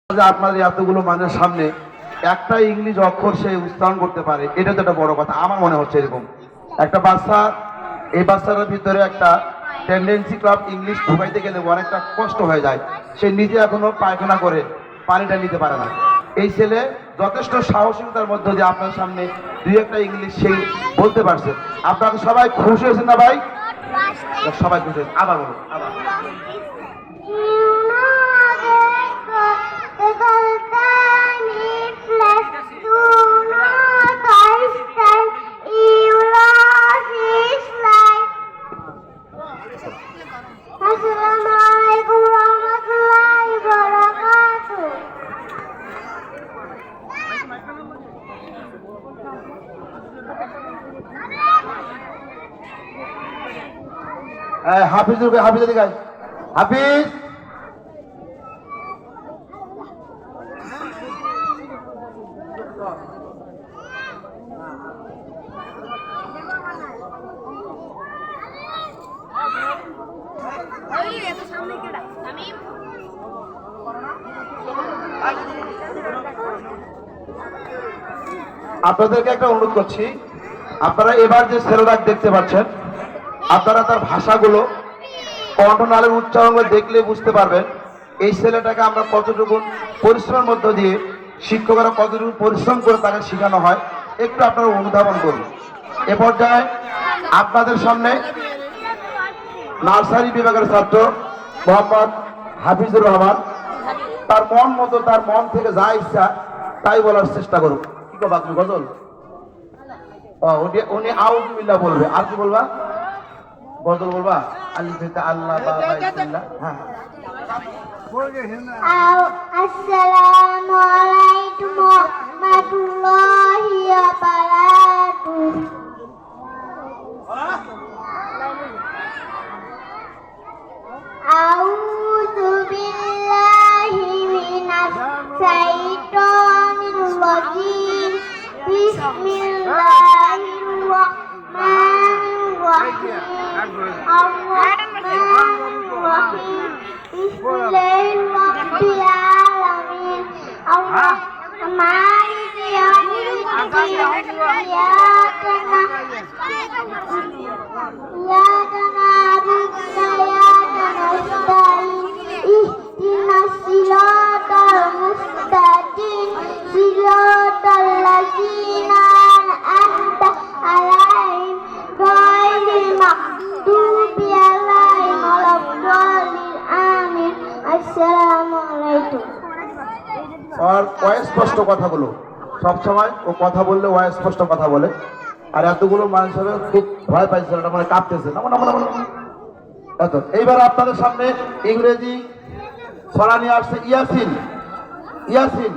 আপনাদের এতগুলো মানুষের সামনে একটা ইংলিশ অক্ষর সে উচ্চারণ করতে পারে, এটা তো একটা বড় কথা আমার মনে হচ্ছে। এরকম একটা বাচ্চা, এই বাচ্চাটার ভিতরে একটা টেন্ডেন্সি ক্লাব ইংলিশ ঢুকাইতে গেলে অনেকটা কষ্ট হয়ে যায়। সে নিজে এখনো পায়খানা করে পানিটা নিতে পারে না। এই ছেলে যথেষ্ট সাহসিকতার মধ্যে দিয়ে আপনার সামনে দুই একটা ইংলিশ সেই বলতে পারছে। আপনারা সবাই খুশি হয়েছেন না ভাই? সবাই খুশি হয়েছে। আবার বলুন, আবার। হাফিজ হাফিজ দিকে হাফিজ। আপনাদেরকে একটা অনুরোধ করছি, আপনারা এবার যে ছেলেরা দেখতে পাচ্ছেন, আপনারা তার ভাষাগুলো কণ্ঠনালের উচ্চারণগুলো দেখলে বুঝতে পারবেন এই ছেলেটাকে আমরা কতটুকু পরিশ্রমের মধ্য দিয়ে, শিক্ষকরা কতটুকু পরিশ্রম করে তাকে শেখানো হয়, একটু আপনারা অনুধাবন করুন। এ পর্যায়ে আপনাদের সামনে নার্সারি বিভাগের ছাত্র মোহাম্মদ হাফিজুর রহমান তার মন মতো, তার মন থেকে যা ইচ্ছা তাই বলার চেষ্টা করুন। কি কো বাকি গজল? উনি আউযুবিল্লাহ বলবে। আর কি বলবা? গজল বলবা? আলিফে আল্লাহ বা ইল্লাহ। হ্যাঁ, আসসালামু আলাইকুম ওয়া রাহমাতুল্লাহি ওয়া বারাকাতুহু। আউযু বিল্লাহি মিনাশ শাইতানির রাজীম। বিসমিল্লাহির রাহমানির রাহিম। আর-রাহমানির রাহিম। বিসমিল্লাহির রাব্বিল আলামিন। মালিকি ইয়াউমিদ্দিন। ইয়াকা না'বুদু ওয়া ইয়াকা নাস্তাঈন। ইহদিনাস সিরাতাল মুস্তাকিম। সিরাতাল লাযীনা আন'আমতা আলাইহিম গায়রিল মাগদুবি আলাইহিম ওয়ালাদ-দাল্লিন। আমিন। আসসালামু আলাইকুম। আর অস্পষ্ট কথাগুলো সবসময় ও কথা বললে অস্পষ্ট কথা বলে, আর এতগুলো মানুষ হবে খুব ভয় পাইছে, মানে কাঁপতেছে না। এইবার আপনাদের সামনে ইংরেজি ছড়া নিয়ে আসছে ইয়াসিন। ইয়াসিন,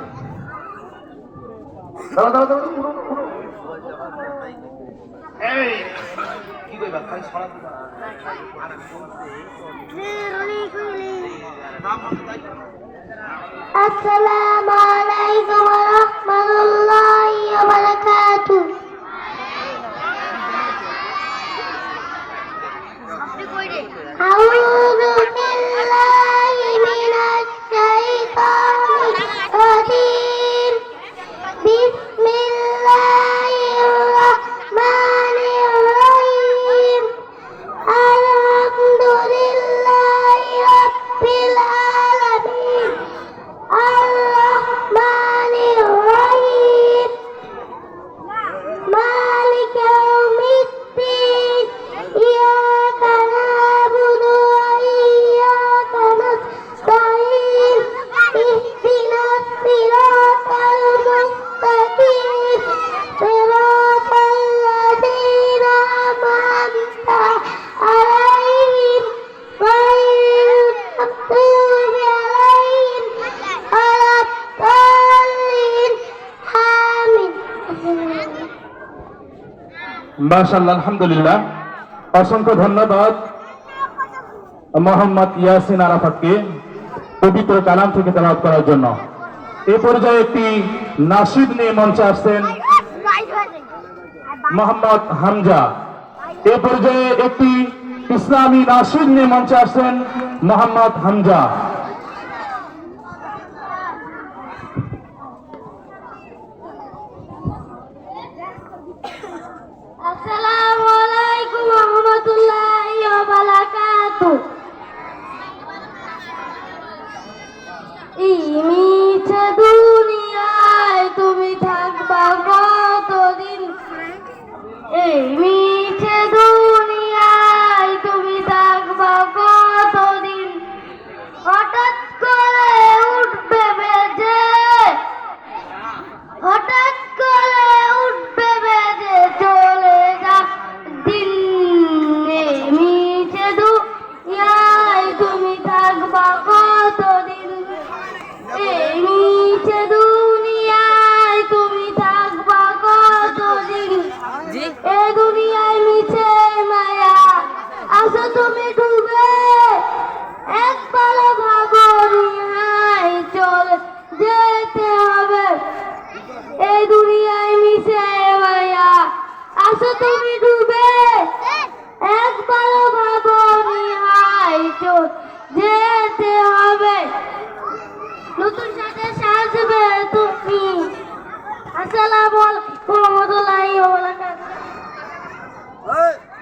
দাঁড়া দাঁড়া দাঁড়া, এই কি কইবা? খালি ছড়া দিবা। আসসালামু আলাইকুম ওয়া রাহমাতুল্লাহি ওয়া বারাকাতুহু। আউযু বিল্লাহি মিনাশ শাইতানির রাজীম। বিসমিল্লাহির রাহমানির রাহিম। আলহামদুলিল্লাহি রাব্বিল আলামিন। আর-রাহমানির রাহিম। মালিকি ইয়াউমিদ্দিন। ইয়াকা না'বুদু ওয়া ইয়াকা নাস্তাঈন। ইহদিনাস সিরাতাল মুস্তাকিম। সিরাতাল লাযীনা আন'আমতা আলাইহিম গায়রিল মাগদুবি আলাইহিম ওয়ালাদ-দাল্লিন। আমিন। মাশাআল্লাহ, আলহামদুলিল্লাহ। অসংখ্য ধন্যবাদ মোহাম্মদ ইয়াসিন আরাফাতকে পবিত্র কালাম থেকে তেলাওয়াত করার জন্য। এ পর্যায়ে একটি নাশিদ নিয়ে মঞ্চে আসছেন মোহাম্মদ হামজা। এ পর্যায়ে একটি ইসলামী নাশিদ নিয়ে মঞ্চে আসছেন মোহাম্মদ হামজা। আসসালামু আলাইকুম ওয়া রাহমাতুল্লাহি ওয়া বারাকাতুহু। এই মিছে দুনিয়ায় তুমি থাকবা কতদিন? এই মিছে দুনিয়ায় তুমি থাকবা কতদিন? হঠাৎ করে উঠবে বেজে, হঠাৎ করে উঠবে বেজে চলে যা দিন। এই মিছে দুনিয়ায় তুমি থাকবা কতদিন? এই মিছে দুনিয়ায় তুমি থাকবা কতদিন? এ দুনিয়ায় মিছে মায়া আসো তুমি ডুবে, একবার ভাবো নিহাই চলে যেতে হবে। এই দুনিয়ায় মিছে মায়া আসো তুমি ডুবে, একবার ভাবো নিহাই চলে যেতে হবে। নতুন সাথে